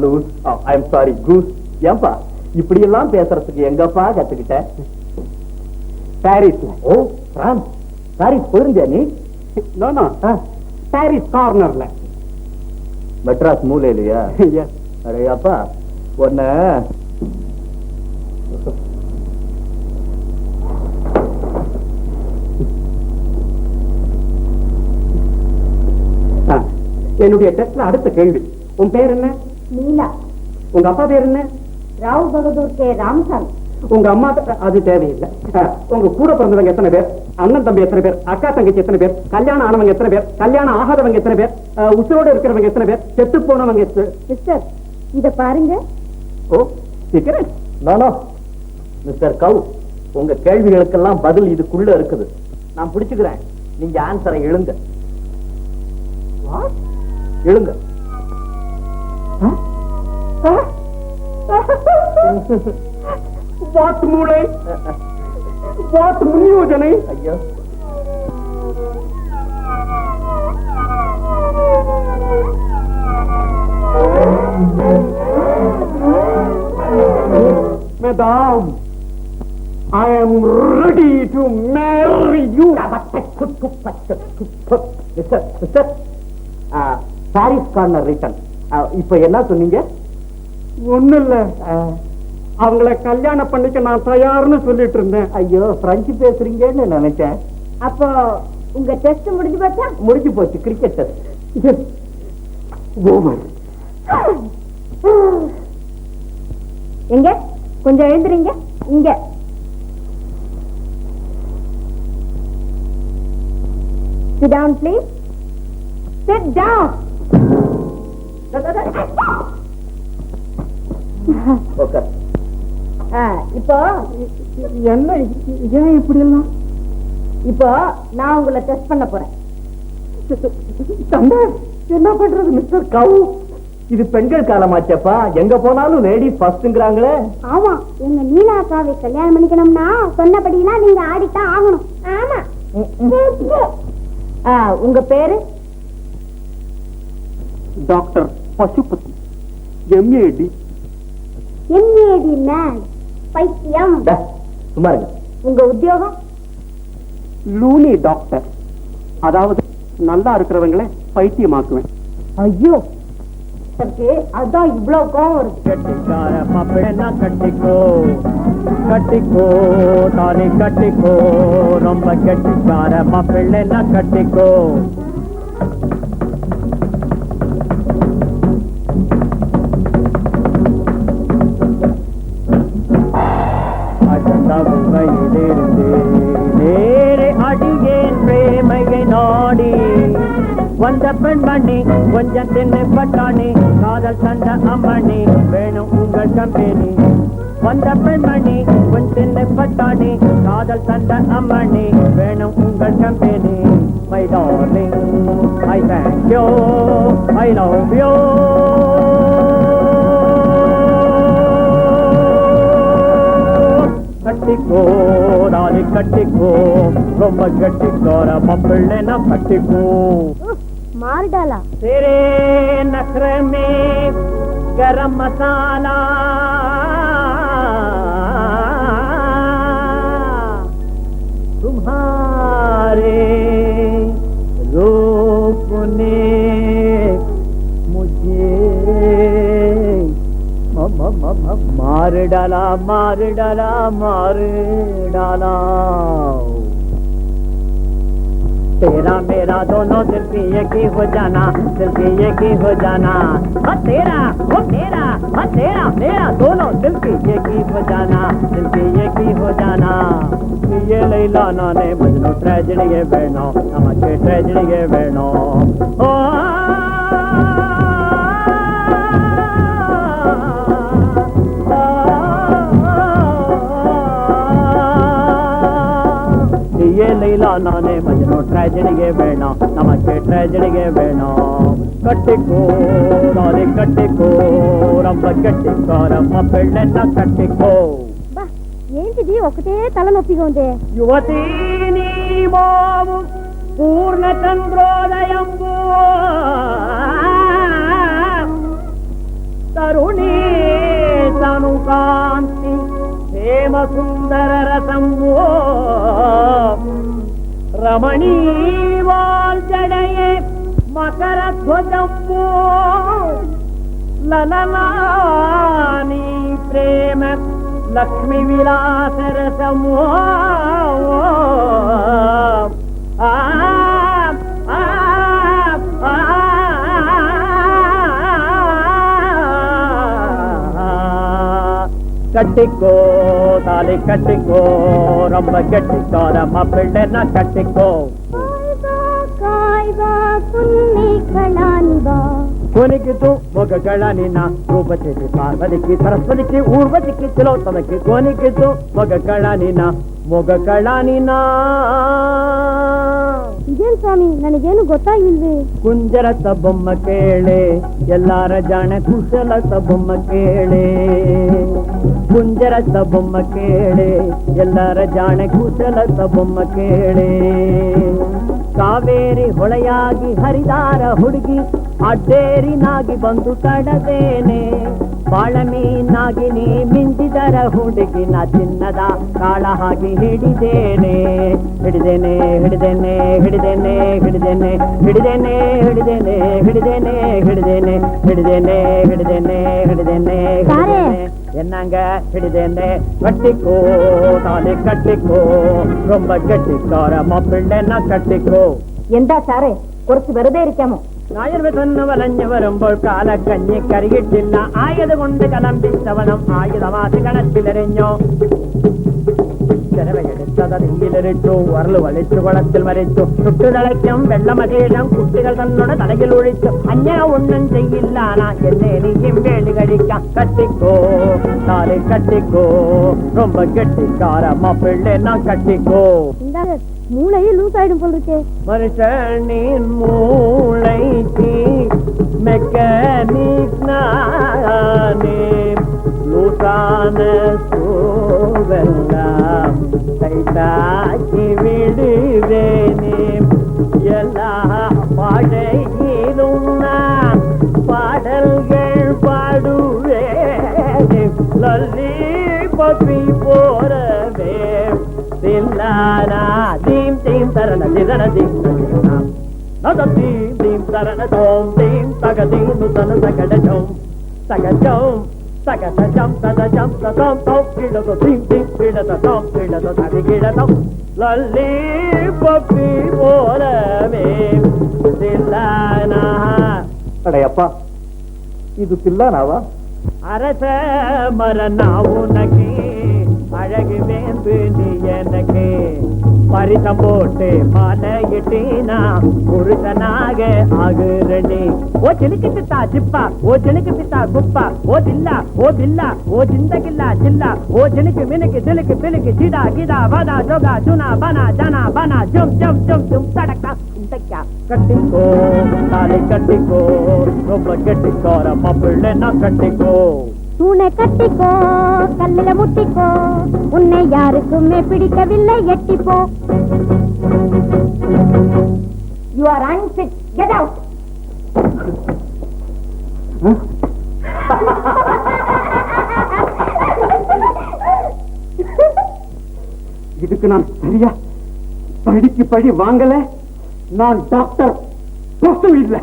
Loose, I am sorry goose. ஏன்பா இப்படி எல்லாம் பேசுறதுக்கு எங்கப்பா கத்துக்கிட்ட? பாரிஸ்ல. ஓ பிரான்ஸ். பாரிஸ் போயிருந்தியா நீ? பாரிஸ் கார்னர்ல. மெட்ராஸ் மூலையிலையா? அரே அப்பா ஒன்ன என்னுடைய டெஸ்ட்ல அடுத்த கேள்வி. உன் பேர் என்ன? நீலா. உங்க அப்பா பேர் என்ன? ராவ் பகதூர் கே ராமசாமி. உங்க அம்மா அது தேவையில்லை. உங்க கூட பிறந்தவங்க எத்தனை பேர்? அண்ணன் தம்பி எத்தனை பேர்? அக்கா தங்கச்சி எத்தனை பேர்? கல்யாணம் ஆனவங்க எத்தனை பேர்? கல்யாணம் ஆகாதவங்க எத்தனை பேர்? உசுரோடு இருக்கிறவங்க எத்தனை பேர்? செத்து போனவங்க மிஸ்டர் இத பாருங்க. ஓ சீக்கிரம். நானோ மிஸ்டர் கவு, உங்க கேள்விகளுக்கெல்லாம் பதில் இதுக்குள்ள இருக்குது. நான் பிடிச்சுக்கிறேன். நீங்க ஆன்சரை எழுங்க. எழுங்க. வாட் மூளை, வாட் முன்யோஜனை. ஐயோ madam, I am ready to marry you. Mister Parrys Corner return. இப்ப என்ன சொன்னீங்க? ஒண்ணு இல்ல, அவங்கள கல்யாணம் பண்ணிக்க நான் தயார்னு சொல்லிட்டு இருந்தேன். ஐயோ பிரெஞ்சு பேசுறீங்கன்னு நினைச்சேன். அப்போ உங்க டெஸ்ட் முடிஞ்சு போச்சா? முடிஞ்சு போச்சு. Cricket test over. எங்க கொஞ்சம் எழுந்துறீங்க. இங்க sit down please. Sit down. Okay. இப்போ என்ன ஏன் இப்படி எல்லாம்? இப்போ நான் உங்களை டெஸ்ட் பண்ண போறேன். என்ன பண்றது மிஸ்டர் கவு? இது பெண்கள் காலமாச்சப்பா. எங்க போனாலும் லேடிஸ் ஃபர்ஸ்ட்ங்கறாங்களே. ஆமா, எங்க நீலா அக்காவை கல்யாணம் பண்ணிக்கணும்னா சொன்னபடிலாம் நீங்க ஆடித்தான் ஆகணும். ஆமா. உங்க பேரு? Doctor Pasupathi. MAT. MAT man பைத்தியம். சும்மா இருங்க. உங்க உத்தியோகம்? லூனி டாக்டர். அதாவது நல்லா இருக்கிறவங்களே பைத்தியமாக்குவேன். ஐயோ அதான் இவ்வளவு கோவம் வருது. கட்டிக்கார மாப்பிள்ளை கட்டிக்கோ, கட்டிக்கோ தானே கட்டிக்கோ, ரொம்ப கட்டிக்கார மாப்பிள்ளை கட்டிக்கோ. அடந்தவையிலிருந்து நேரே அடியேன் பிரேமையை நாடி வந்த பெண்மணி கொஞ்சம் தின்னு பட்டாணி, காதல் சண்ட அம்மணி வேணும் உங்கள் கம்பெனி. வந்த பெண்மணி கொஞ்சம் தின்னு பட்டாணி, காதல் சண்ட அம்மணி வேணும் உங்கள் company. My darling, I thank you, I love you. கட்டிக்கோ ராணி கட்டிக்கோ, ரொம்ப கட்டிக்கோர மாப்பிள்ளை நான் கட்டிக்கோ. मार डाला तेरे नखरे में गरम मसाला, तुम्हारे रूप ने मुझे मार डाला, मार डाला, मार डाला. तेरा मेरा दोनों दिल की एक ही हो जाना, दिल की एक ही हो जाना. हाँ तेरा वो मेरा, हाँ तेरा मेरा दोनों दिल की एक ही हो जाना, दिल की एक ही हो जाना. ये लैला नाने मजनू ट्रेजेडी है बहनों, नमके ट्रेजेडी है बहनों. ये लैला नाने मजनू ट्रेजेडी ಬೇಡ, ನಮಗೆ ಟ್ರೆಜೆಡಿಗೆ ಬೇಡ. ಕಟ್ಟಿಕೋ ನಾಳೆ ಕಟ್ಟಿಕೋ, ರಂಬ ಕಟ್ಟಿಕೋರ ಮಬ್ಬೆಳ್ಳೆನ್ನ ಕಟ್ಟಿಕೋ. ఏంటిది ఒకటే తలనొప్పిగా ఉంది. యువతీ నీ మోము పూర్ణ చంద్రోదయంబు, तरुणी तनुकांति हेम सुंदर रसम रमणी वाल्जडये मकर ध्वजम्बो ललनानी प्रेम लक्ष्मी विलास रसमो कट्टिको ताली कट्टिको रंब कट्टिको रम पिल्ले न कट्टिको कोनिकितु ಮೊಗಗಳನಿನ ರೂಪಚೇತಿ ಪಾರ್ವತಿಗೆ ಸರಸ್ವತಿಗೆ ಊರ್ವಶಿಗೆ ತಿಲೋತ್ತಮಕ್ಕೆ ಕೋನಿಕಿತು ಮೊಗಗಳನಿನ ಮೊಗಗಳನಿನ ಇದೇನು ಸ್ವಾಮಿ ನನಗೇನು ಗೊತ್ತಾಗಿಲ್ವೇ ಕುಂಜರತ ಬೊಮ್ಮ ಕೇಳೆ ಎಲ್ಲಾರ ಜಾಣೆ ಕುಶಲತ ಬೊಮ್ಮ ಕೇಳೆ ಕುಂಜರತ ಬೊಮ್ಮ ಕೇಳೆ ಎಲ್ಲಾರ ಜಾಣೆ ಕುಶಲತ ಬೊಮ್ಮ ಕೇಳೆ ಕಾವೇರಿ ಹೊಳೆಯಾಗಿ ಹರಿದಾರ ಹುಡುಗಿ ಅಡ್ಡೇರಿನಾಗಿ ಬಂದು ಕಡದೇನೆ ಬಾಳಮೀನಾಗಿ ನೀ ಮಿಂಚಿದರ ಹುಡುಗಿನ ಚಿನ್ನದ ಕಾಳ ಹಾಗೆ ಹಿಡಿದೇನೆ ಹಿಡಿದೇನೆ ಹಿಡಿದೇನೆ ಹಿಡಿದೇನೆ ಹಿಡಿದೇನೆ ಹಿಡಿದೇನೆ ಹಿಡಿದೇನೆ ಹಿಡಿದೇನೆ ಹಿಡಿದೇನೆ ಹಿಡಿದೇನೆ ಹಿಡಿದೇನೆ ಹಿಡಿದೇನೆ என்னங்க ಹಿಡಿದೇನೆ கட்டிக்கோ தாலி கட்டிக்கோ ரொம்ப கட்டிக்கார மாப்பிள்ளை கட்டிக்கோ എന്താ സാറേ കുറച്ച് വെറുതെ ഇരിക്കാമോ ആയുർവേദന്ന് വലഞ്ഞു വരുമ്പോൾ കാലക്കഞ്ഞി കരിയിട്ടില്ല ആയത് കൊണ്ട് കലമ്പിച്ചവനം ആയുധമാതി കണക്കിലെറിഞ്ഞോ ചെലവയെടുത്തതിലിട്ടു വറല് വലിച്ചു കുളത്തിൽ മരിച്ചു ചുട്ടുതളയ്ക്കും വെള്ളമകേഴം കുട്ടികൾ തന്നോട് തലയിൽ ഒഴിച്ചു അന്യന ഒന്നും ചെയ്യില്ലാനാ എന്നെ നീയും വേണ്ടി കഴിക്കാം കട്ടിക്കോ താലി കട്ടിക്കോ ரொம்ப கெட்டிக்கார மாப்பிள்ளை நான் கட்டிக்கோ மூளையே லூஸ் ஆயிடும் போல இருக்கே மனுஷனின் மூளைக்கு மெக்கானிக் நானே லூசான சோவெல்லாம் கைதாக்கி விடுவேனே எல்லா பாடையிலும் நான் பாடல்கள் பாடுவேனே லல்லி பப்பி போறவே தில்லானா தீம் தீம் தரண திரண தீம் நத தீம் தீம் தரண தோம் தீம் தகதீம் நுதன சகடஜம் சகஜம் சகஜம் சகஜம் சதம் தோம் கிடத தீம் தீம் கிடத தோம் கிடத ததி கிடதம் லல்லி பப்பி போரவே தில்லானா அடையப்பா இது தில்லானாவா அரச மரநாவுனகே அழகு வேந்து நீ எனக்கு பரிசம் போட்டு மாலையிட்டீனா புருஷனாக ஆகுறடி ஓ சிலுக்கு பித்தா ஜிப்பா ஓ சிலுக்கு பித்தா குப்பா ஓ தில்லா ஓ தில்லா ஓ ஜிந்தகில்லா ஜில்லா ஓ ஜினுக்கு மினுக்கு ஜிலுக்கு பிலுக்கு ஜிடா கிடா வதா ஜோகா ஜுனா பனா ஜனா பனா ஜும் ஜும் ஜும் ஜும் தடக்கா இந்தக்கா கட்டிக்கோ தாலி கட்டிக்கோ ரொம்ப கெட்டிக்கோர மாப்பிள்ளை நான் கட்டிக்கோ தூணை கட்டிக்கோ கல்லில முட்டிக்கோ உன்னை யாருக்குமே பிடிக்கவில்லை எட்டிப்போ you are unfit get out இதுக்கு நான் சரியா படிக்கு படி வாங்கல நான் டாக்டர் இல்ல